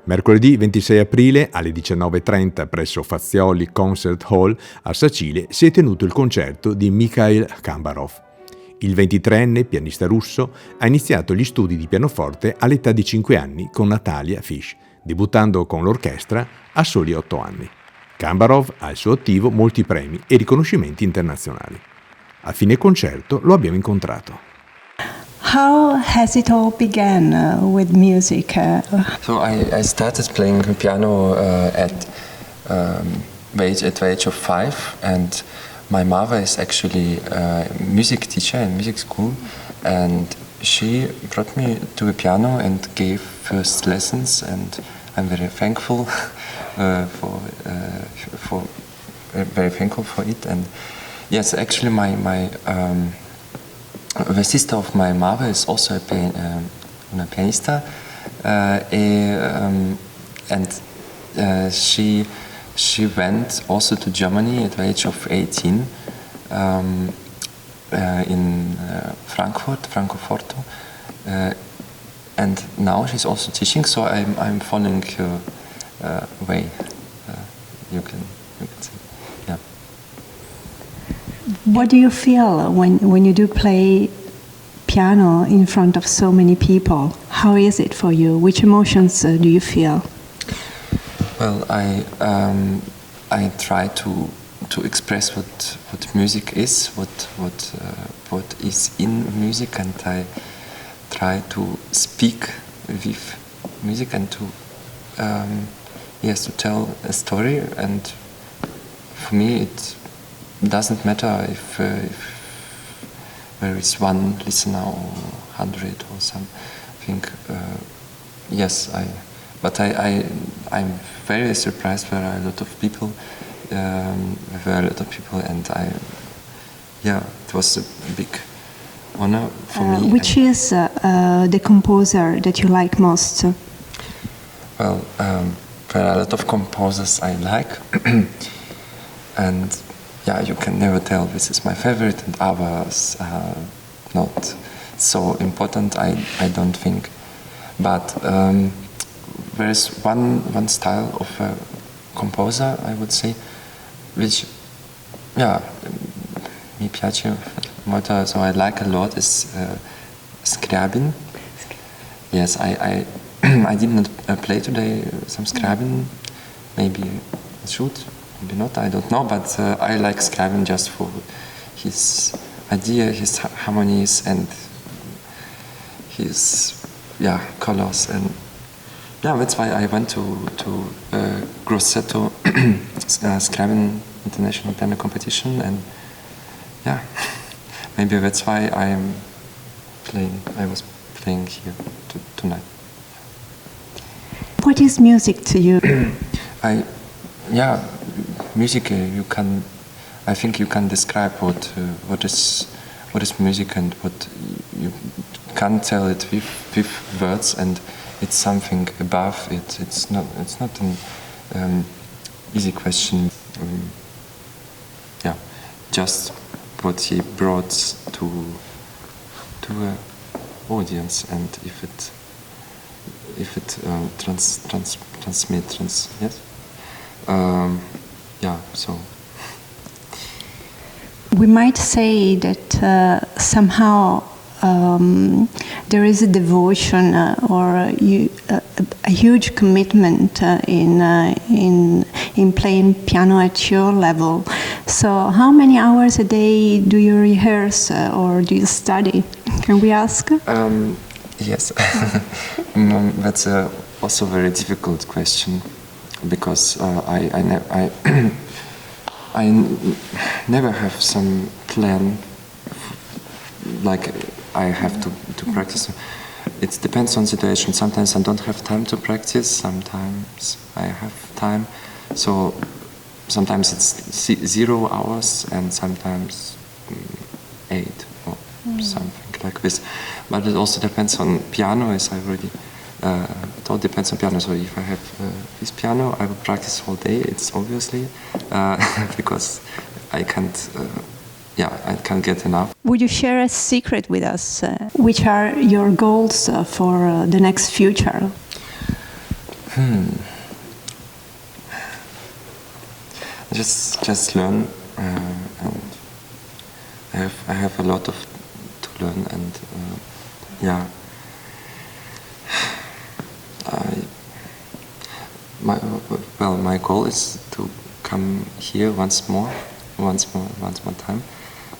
Mercoledì 26 aprile alle 19:30 presso Fazioli Concert Hall a Sacile si è tenuto il concerto di Mikhail Kambarov. Il 23enne pianista russo ha iniziato gli studi di pianoforte all'età di 5 anni con Natalia Fish, debuttando con l'orchestra a soli 8 anni. Kambarov ha al suo attivo molti premi e riconoscimenti internazionali. A fine concerto lo abbiamo incontrato. How has it all begun with music? So I started playing piano at the age of 5, and my mother is actually a music teacher in music school, and she brought me to the piano and gave first lessons, and I'm very thankful very thankful for it. And yes, actually the sister of my mother is also a pianista, and she went also to Germany at the age of 18 in Francoforte, and now she's also teaching. So I'm following her way. You can say, yeah. What do you feel when you do play piano in front of so many people? How is it for you? Which emotions do you feel? Well, I try to express what music is, what is in music, and I try to speak with music and to tell a story. And for me, it doesn't matter if there is one listener or 100 or something. I'm very surprised. There are a lot of people. And it was a big honor for me. Which is the composer that you like most? Well, there are a lot of composers I like, and you can never tell this is my favorite, and others are not so important. I don't think, but there is one style of a composer, I would say, which mi piace molto, so I like a lot, is Scriabin. Yes, I I did not play today some Scriabin. Maybe I should, maybe not, I don't know, but I like Scriabin just for his idea, his harmonies, and his colors, and that's why I went to Grosseto Scriabin International Piano Competition, and maybe that's why I was playing here tonight. What is music to you? Music. I think you can describe what is music, and what you can't tell it with words, and it's something above it. It's not an easy question. Just what he brought to an audience, and if it transmits, yes. So. We might say that somehow there is a devotion or a huge commitment in playing piano at your level. So, how many hours a day do you rehearse or do you study? Can we ask? Yes, that's also a very difficult question, because I never have some plan, like I have to practice. It depends on situation. Sometimes I don't have time to practice, sometimes I have time. So sometimes it's 0 hours, and sometimes 8 or something like this. But it also depends on piano, as I already it all depends on piano. So if I have this piano, I will practice all day. It's obviously because I can't get enough. Would you share a secret with us? Which are your goals for the next future? Just learn, and I have a lot to learn, and yeah. My goal is to come here once more time.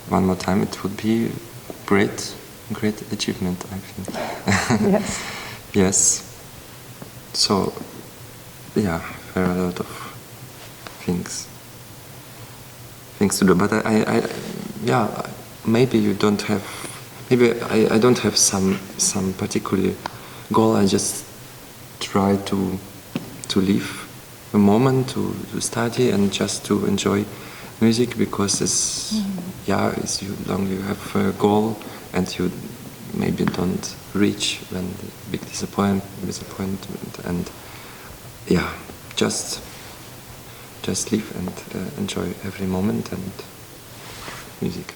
One more time, it would be great achievement, I think. Yes. Yes. So, yeah, there are a lot of things to do. But maybe you don't have. Maybe I don't have some particular goal. I just try to live a moment, to study, and just to enjoy music, because it's you have a goal and you maybe don't reach, when the big disappointment, and just live and enjoy every moment and music.